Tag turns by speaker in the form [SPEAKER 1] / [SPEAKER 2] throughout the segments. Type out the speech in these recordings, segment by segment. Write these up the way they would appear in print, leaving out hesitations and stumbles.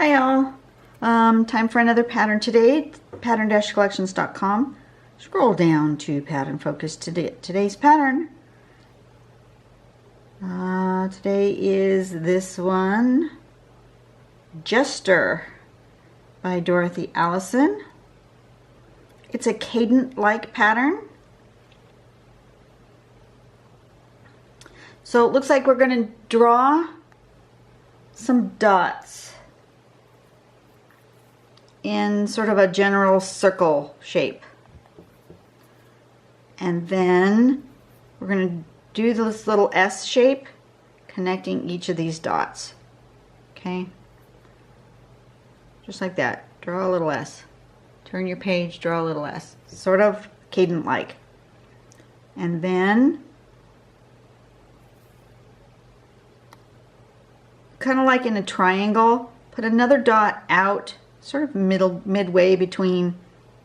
[SPEAKER 1] Hi y'all. Time for another pattern today. Pattern-collections.com. Scroll down to pattern focus today's pattern. Today is this one, Jester by Dorothy Allison. It's a cadent-like pattern. So it looks like we're going to draw some dots in sort of a general circle shape. And then we're going to do this little S shape connecting each of these dots. Okay? Just like that. Draw a little S. Turn your page, draw a little S. Sort of cadent-like. And then, kind of like in a triangle, put another dot out, sort of midway between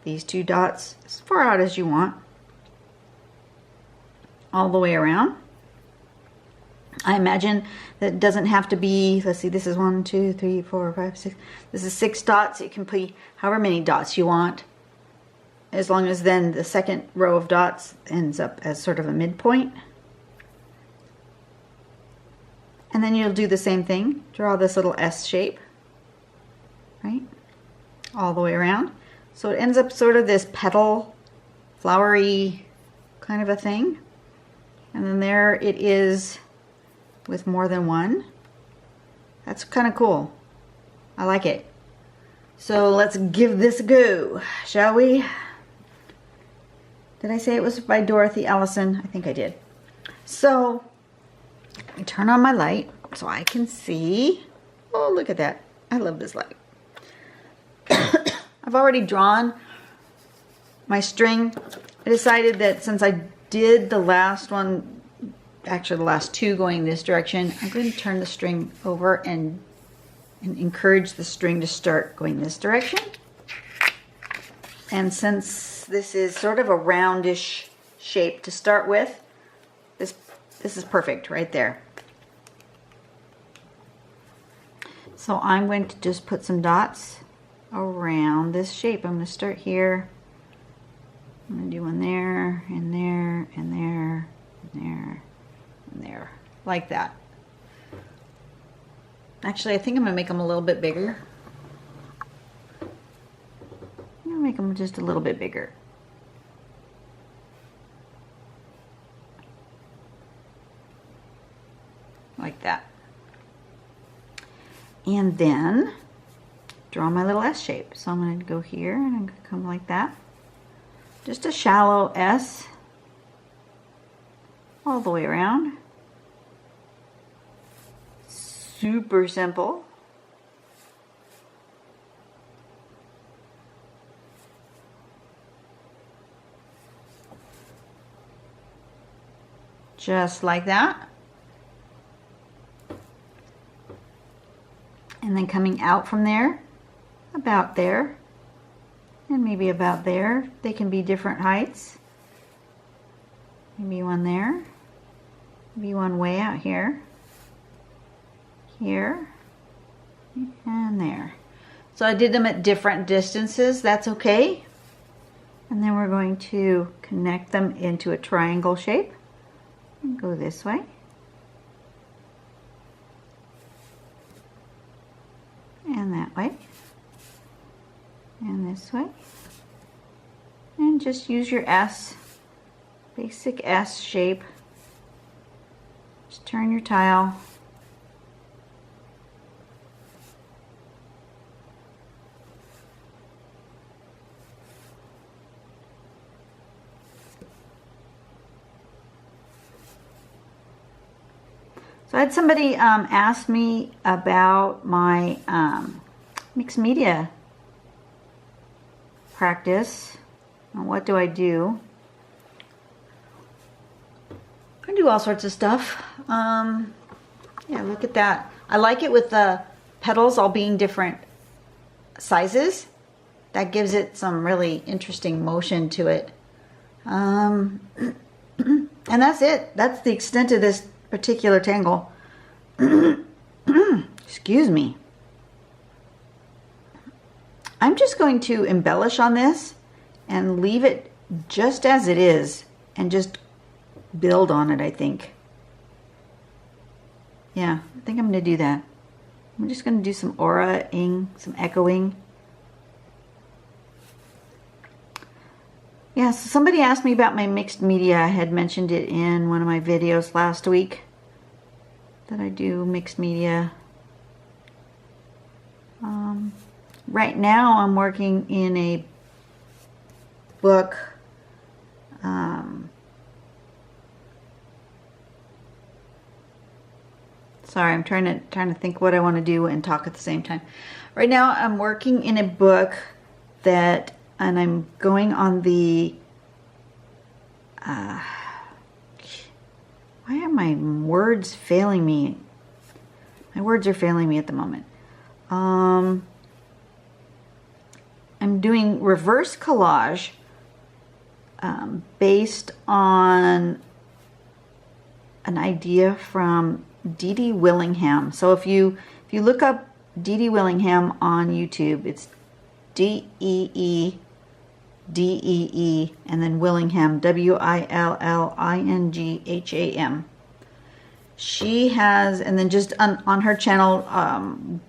[SPEAKER 1] these two dots, as far out as you want, all the way around. I imagine that it doesn't have to be, let's see, this is 1, 2, 3, 4, 5, 6. This is 6 dots. It can be however many dots you want, as long as then the second row of dots ends up as sort of a midpoint. And then you'll do the same thing. Draw this little S shape, right? All the way around. So it ends up sort of this petal, flowery kind of a thing. And then there it is with more than one. That's kind of cool. I like it. So let's give this a go, shall we? Did I say it was by Dorothy Allison? I think I did. So I turn on my light so I can see. Oh, look at that. I love this light. I've already drawn my string. I decided that since I did the last one, actually the last two going this direction, I'm going to turn the string over and encourage the string to start going this direction. And since this is sort of a roundish shape to start with, this is perfect right there. So I'm going to just put some dots around this shape. I'm going to start here. I'm going to do one there, and there, and there, and there, and there. Like that. Actually, I think I'm going to make them a little bit bigger. I'm going to make them just a little bit bigger. Like that. And then draw my little S shape. So I'm going to go here and I'm going to come like that. Just a shallow S all the way around. Super simple. Just like that. And then coming out from there, about there, and maybe about there. They can be different heights. Maybe one there, maybe one way out here, here, and there. So I did them at different distances. That's okay. And then we're going to connect them into a triangle shape and go this way. And that way, and this way, and just use your S, basic S shape. Just turn your tile. So I had somebody ask me about my mixed media practice. And what do? I do all sorts of stuff. Yeah, look at that. I like it with the petals all being different sizes. That gives it some really interesting motion to it. And that's it. That's the extent of this particular tangle. Excuse me. I'm just going to embellish on this and leave it just as it is and just build on it, I think. Yeah, I think I'm going to do that. I'm just going to do some aura-ing, some echoing. Yeah, so somebody asked me about my mixed media. I had mentioned it in one of my videos last week that I do mixed media. Right now I'm working in a book. Sorry, I'm trying to think what I want to do and talk at the same time. Right now I'm working in a book that, and I'm going on the why are my words failing me? My words are failing me at the moment. I'm doing reverse collage based on an idea from Dee Dee Willingham. So if you look up Dee Dee Willingham on YouTube, it's Deeddee and then Willingham, Willingham. She has, and then just on her channel,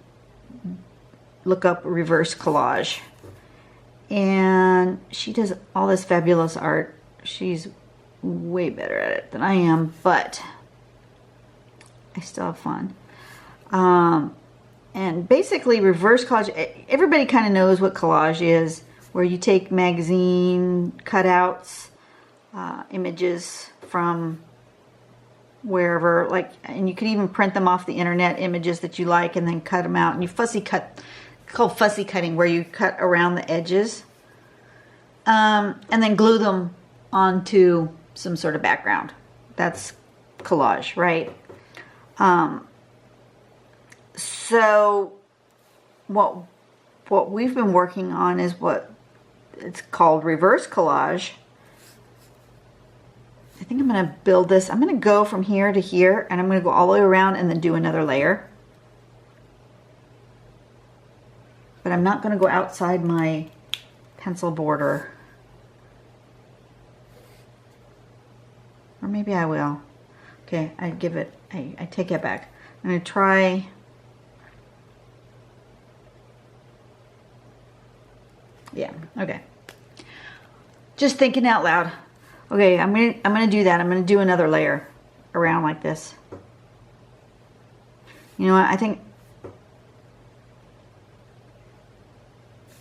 [SPEAKER 1] look up reverse collage. And she does all this fabulous art. She's way better at it than I am, but I still have fun. And basically reverse collage, everybody kind of knows what collage is, where you take magazine cutouts, images from wherever, like, and you could even print them off the internet, images that you like, and then cut them out, and you fussy cut. It's called fussy cutting, where you cut around the edges, and then glue them onto some sort of background. That's collage, right? So what we've been working on is what it's called reverse collage. I think I'm going to build this. I'm going to go from here to here, and I'm going to go all the way around and then do another layer. But I'm not going to go outside my pencil border. Or maybe I will. Okay, I take it back. I'm going to try. Yeah, okay. Just thinking out loud. Okay, I'm gonna do that. I'm gonna do another layer around like this. You know what? I think,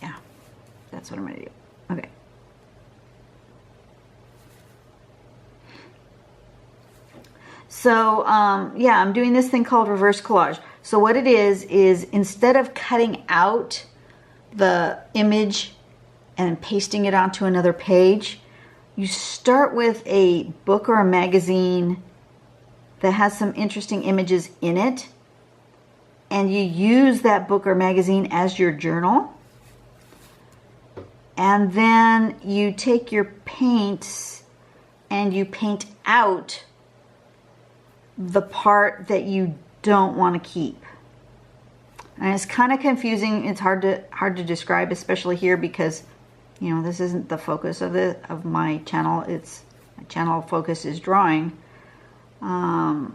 [SPEAKER 1] yeah, that's what I'm gonna do. Okay. So yeah, I'm doing this thing called reverse collage. So what it is instead of cutting out the image and pasting it onto another page, you start with a book or a magazine that has some interesting images in it, and you use that book or magazine as your journal. And then you take your paints and you paint out the part that you don't want to keep. And it's kind of confusing. It's hard to describe, especially here, because you know, this isn't the focus of my channel. It's my channel focus is drawing. But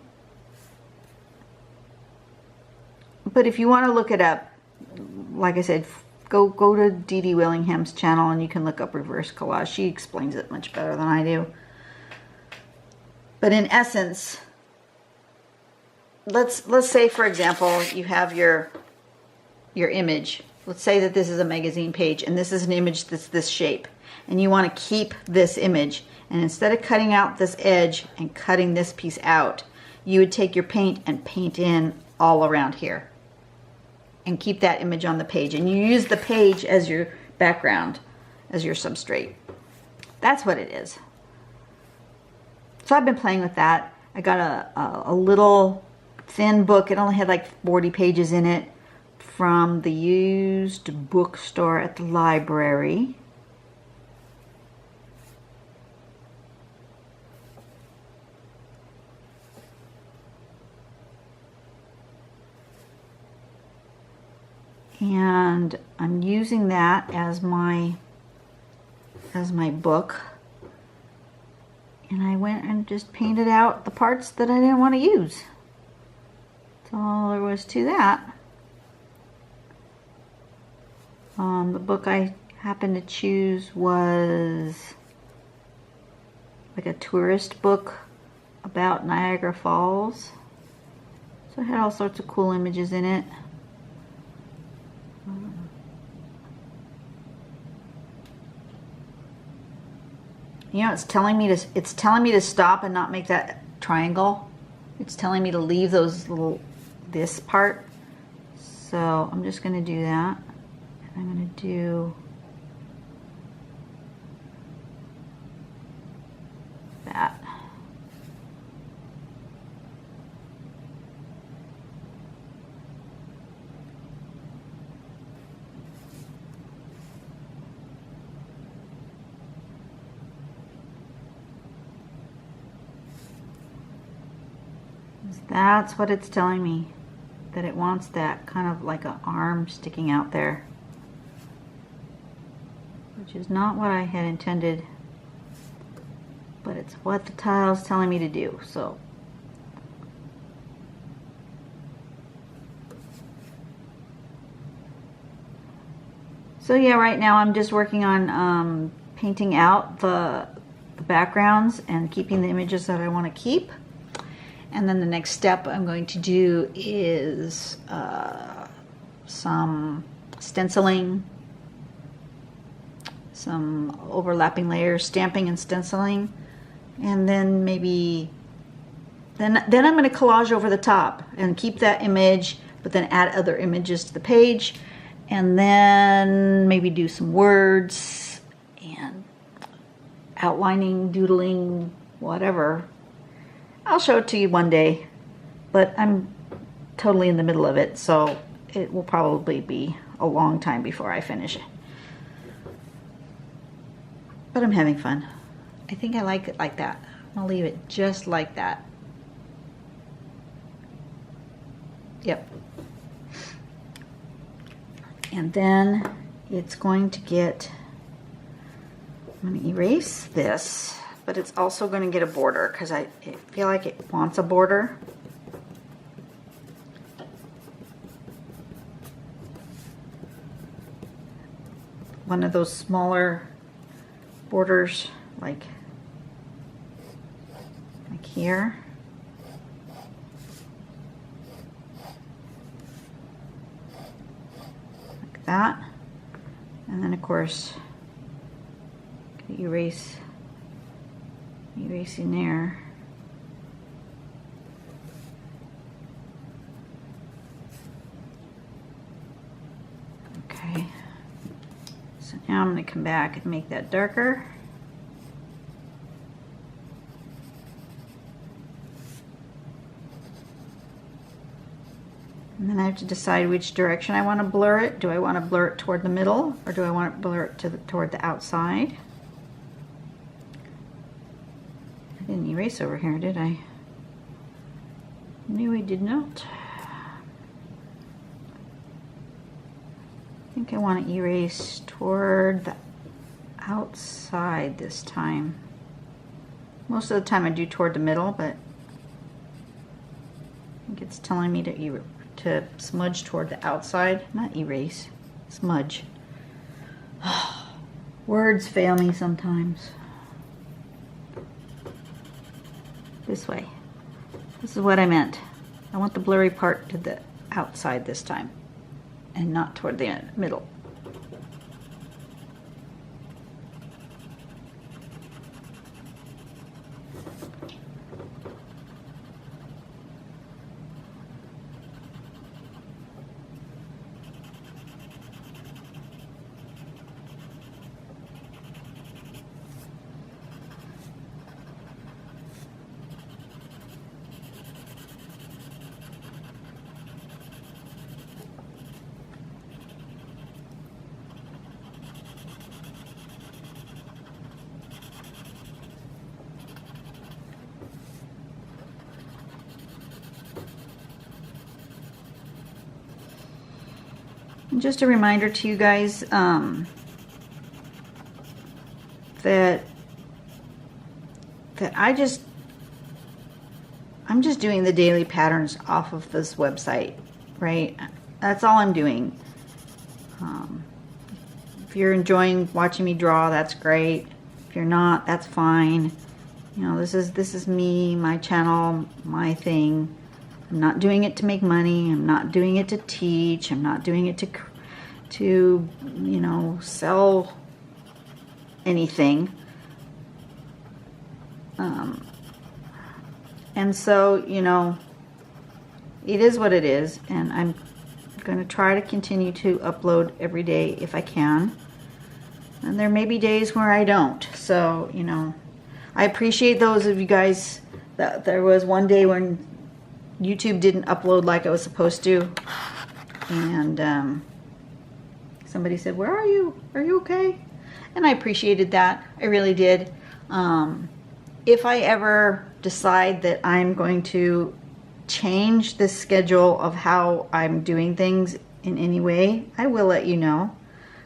[SPEAKER 1] if you want to look it up, like I said, go to Dee Dee Willingham's channel and you can look up reverse collage. She explains it much better than I do. But in essence, let's say, for example, you have your image. Let's say that this is a magazine page and this is an image that's this shape, and you want to keep this image, and instead of cutting out this edge and cutting this piece out, you would take your paint and paint in all around here and keep that image on the page, and you use the page as your background, as your substrate. That's what it is. So I've been playing with that. I got a little thin book. It only had like 40 pages in it, from the used bookstore at the library. and I'm using that as my book. And I went and just painted out the parts that I didn't want to use. That's all there was to that. The book I happened to choose was like a tourist book about Niagara Falls. So it had all sorts of cool images in it. You know, it's telling me to stop and not make that triangle. It's telling me to leave this part. So I'm just going to do that. I'm going to do that. That's what it's telling me, that it wants that kind of like an arm sticking out there, which is not what I had intended, but it's what the tile's telling me to do. So yeah, right now I'm just working on painting out the backgrounds and keeping the images that I want to keep. And then the next step I'm going to do is some stenciling, some overlapping layers, stamping and stenciling, and then maybe then I'm going to collage over the top and keep that image, but then add other images to the page, and then maybe do some words and outlining, doodling, whatever. I'll show it to you one day, but I'm totally in the middle of it, so it will probably be a long time before I finish it. But I'm having fun. I think I like it like that. I'll leave it just like that. Yep. And then it's going to get, I'm going to erase this, but it's also going to get a border because I feel like it wants a border. One of those smaller borders, like here. Like that. And then of course, erasing there. Okay. So now I'm going to come back and make that darker. And then I have to decide which direction I want to blur it. Do I want to blur it toward the middle, or do I want to blur it toward the outside? I didn't erase over here, did I? No, I did not. I think I want to erase toward the outside this time. Most of the time I do toward the middle, but I think it's telling me to smudge toward the outside. Not erase, smudge. Words fail me sometimes. This way. This is what I meant. I want the blurry part to the outside this time and not toward the middle. And just a reminder to you guys that I'm just doing the daily patterns off of this website, right? That's all I'm doing. If you're enjoying watching me draw, that's great. If you're not, that's fine. You know, this is me, my channel, my thing. I'm not doing it to make money. I'm not doing it to teach. I'm not doing it to you know, sell anything. And so, you know, it is what it is, and I'm going to try to continue to upload every day if I can. And there may be days where I don't. So, you know, I appreciate those of you guys that there was one day when YouTube didn't upload like it was supposed to. And somebody said, "Where are you? Are you okay?" And I appreciated that. I really did. If I ever decide that I'm going to change the schedule of how I'm doing things in any way, I will let you know.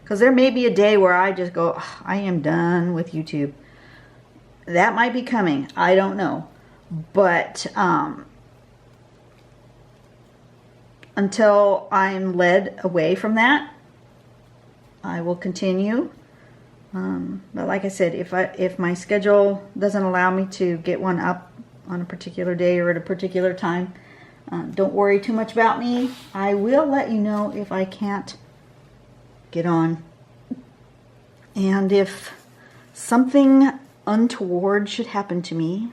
[SPEAKER 1] Because there may be a day where I just go, I am done with YouTube. That might be coming. I don't know. But until I'm led away from that, I will continue. But like I said, if my schedule doesn't allow me to get one up on a particular day or at a particular time, don't worry too much about me. I will let you know if I can't get on. And if something untoward should happen to me,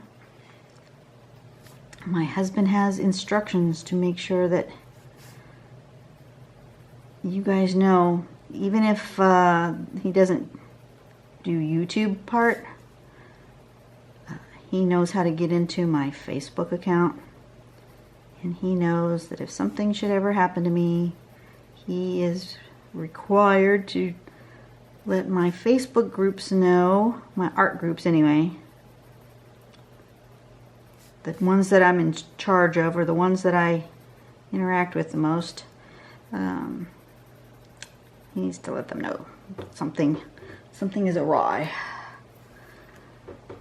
[SPEAKER 1] my husband has instructions to make sure that you guys know, even if he doesn't do YouTube part, he knows how to get into my Facebook account, and he knows that if something should ever happen to me, he is required to let my Facebook groups know, my art groups anyway, the ones that I'm in charge of, or the ones that I interact with the most. He needs to let them know something is awry. I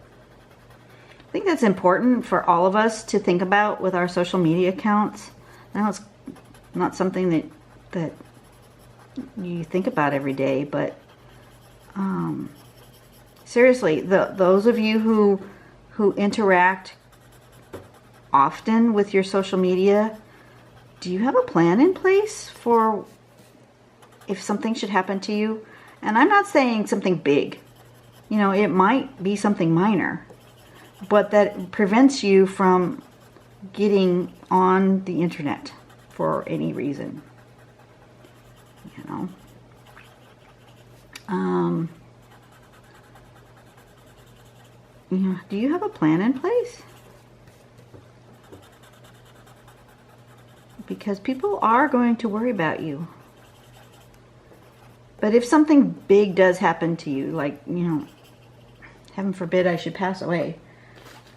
[SPEAKER 1] think that's important for all of us to think about with our social media accounts. I know it's not something that you think about every day, but seriously, those of you who interact often with your social media, do you have a plan in place for if something should happen to you? And I'm not saying something big. You know, it might be something minor, but that prevents you from getting on the internet for any reason. You know. You know, do you have a plan in place? Because people are going to worry about you. But if something big does happen to you, like, you know, heaven forbid I should pass away.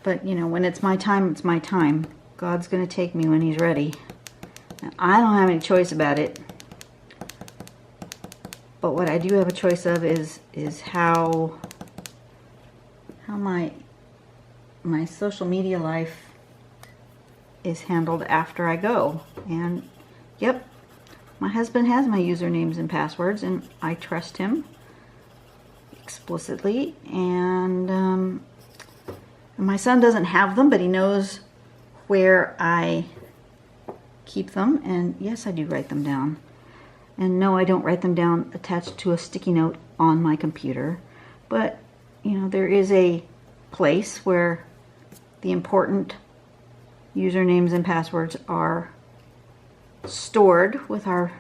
[SPEAKER 1] But, you know, when it's my time, it's my time. God's going to take me when he's ready. And I don't have any choice about it. But what I do have a choice of is how my social media life is handled after I go. And, yep, my husband has my usernames and passwords, and I trust him explicitly. And my son doesn't have them, but he knows where I keep them. And yes, I do write them down. And no, I don't write them down attached to a sticky note on my computer. But, you know, there is a place where the important usernames and passwords are stored with our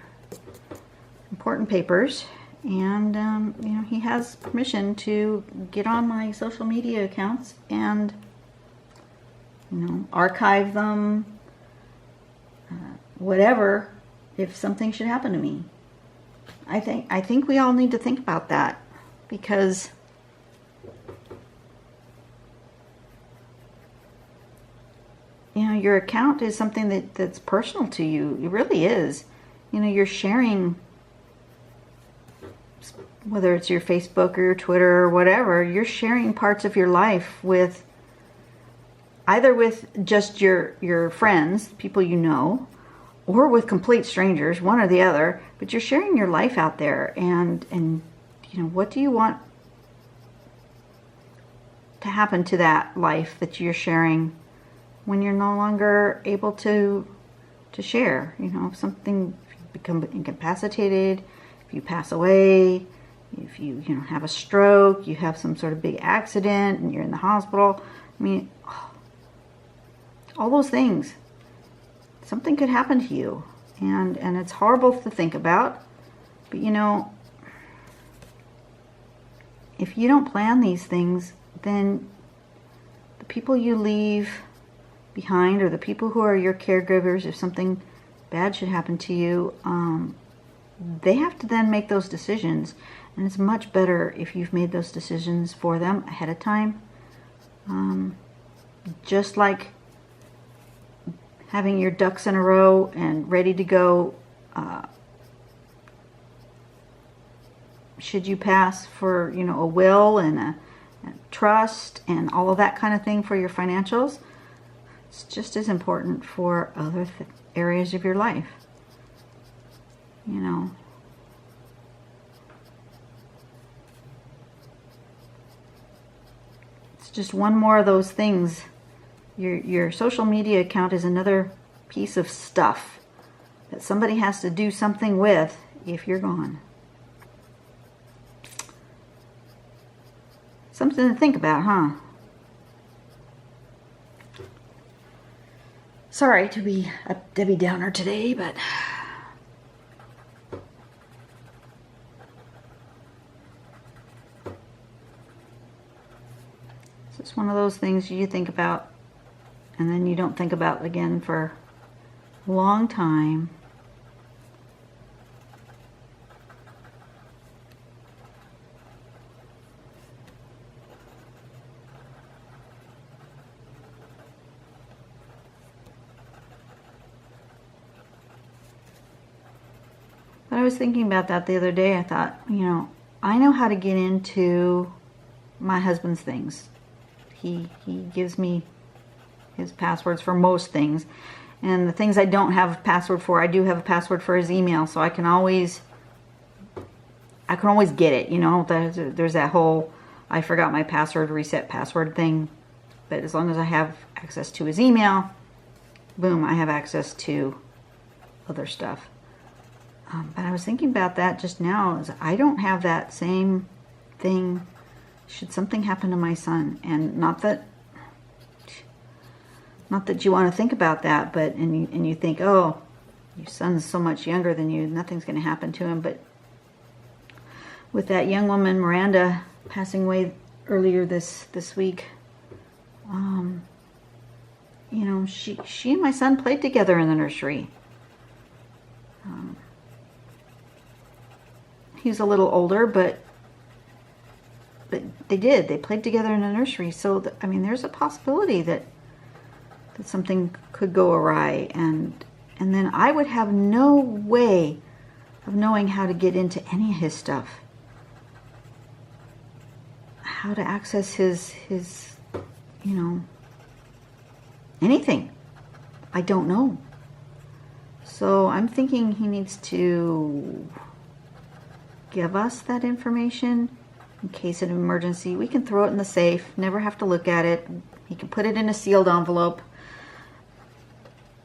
[SPEAKER 1] important papers. And, you know, he has permission to get on my social media accounts and, you know, archive them, whatever, if something should happen to me. I think we all need to think about that, because you know, your account is something that's personal to you. It really is. You know, you're sharing whether it's your Facebook or your Twitter or whatever, you're sharing parts of your life with either with just your friends, people you know, or with complete strangers, one or the other, but you're sharing your life out there. And you know, what do you want to happen to that life that you're sharing when you're no longer able to share? You know, if something, if you become incapacitated, if you pass away, if you know, have a stroke, you have some sort of big accident and you're in the hospital. I mean, all those things. Something could happen to you, and it's horrible to think about. But you know, if you don't plan these things, then the people you leave behind, or the people who are your caregivers, if something bad should happen to you, they have to then make those decisions. And it's much better if you've made those decisions for them ahead of time. Just like having your ducks in a row and ready to go should you pass, for, you know, a will and a trust and all of that kind of thing for your financials. It's just as important for other areas of your life. You know, it's just one more of those things. Your social media account is another piece of stuff that somebody has to do something with if you're gone. Something to think about, huh? Sorry to be a Debbie Downer today, but it's just one of those things you think about and then you don't think about it again for a long time. But I was thinking about that the other day. I thought, you know, I know how to get into my husband's things. He gives me his passwords for most things. And the things I don't have a password for, I do have a password for his email, so I can always get it, you know. There's that whole I forgot my password, reset password thing. But as long as I have access to his email, boom, I have access to other stuff. But I was thinking about that just now. Is I don't have that same thing should something happen to my son. And not that you want to think about that, but and you think, oh, your son's so much younger than you, nothing's going to happen to him. But with that young woman, Miranda, passing away earlier this week, you know, she and my son played together in the nursery. He's a little older, but they played together in the nursery. So I mean, there's a possibility that something could go awry, and then I would have no way of knowing how to get into any of his stuff, how to access his you know, anything. I don't know. So I'm thinking he needs to give us that information in case of an emergency. We can throw it in the safe, never have to look at it. He can put it in a sealed envelope,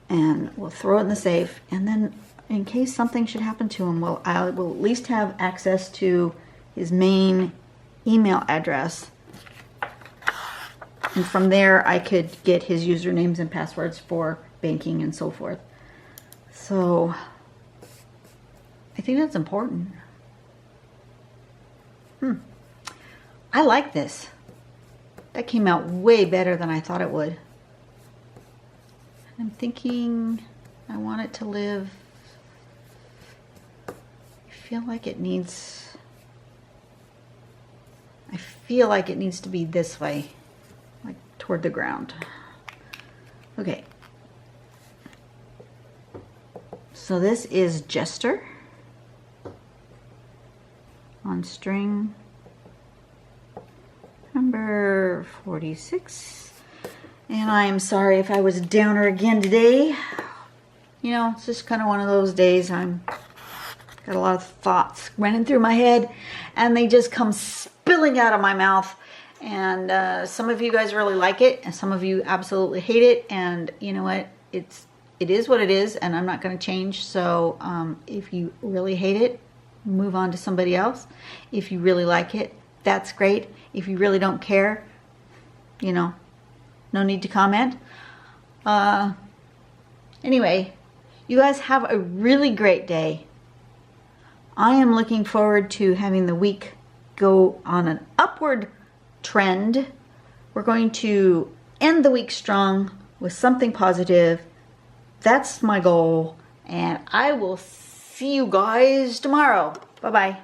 [SPEAKER 1] and we'll throw it in the safe. And then in case something should happen to him, I will at least have access to his main email address. And from there, I could get his usernames and passwords for banking and so forth. So I think that's important. I like this. That came out way better than I thought it would. I'm thinking I want it to live. I feel like it needs to be this way, like toward the ground. Okay. So this is Jester. on string number 46. And I am sorry if I was a downer again today. You know, it's just kind of one of those days. I'm got a lot of thoughts running through my head, and they just come spilling out of my mouth. And some of you guys really like it, and some of you absolutely hate it. And you know what? It is what it is, and I'm not going to change. So if you really hate it, move on to somebody else. If you really like it, that's great. If you really don't care, you know, no need to comment. Anyway, you guys have a really great day. I am looking forward to having the week go on an upward trend. We're going to end the week strong with something positive. That's my goal. And I will see you guys tomorrow. Bye-bye.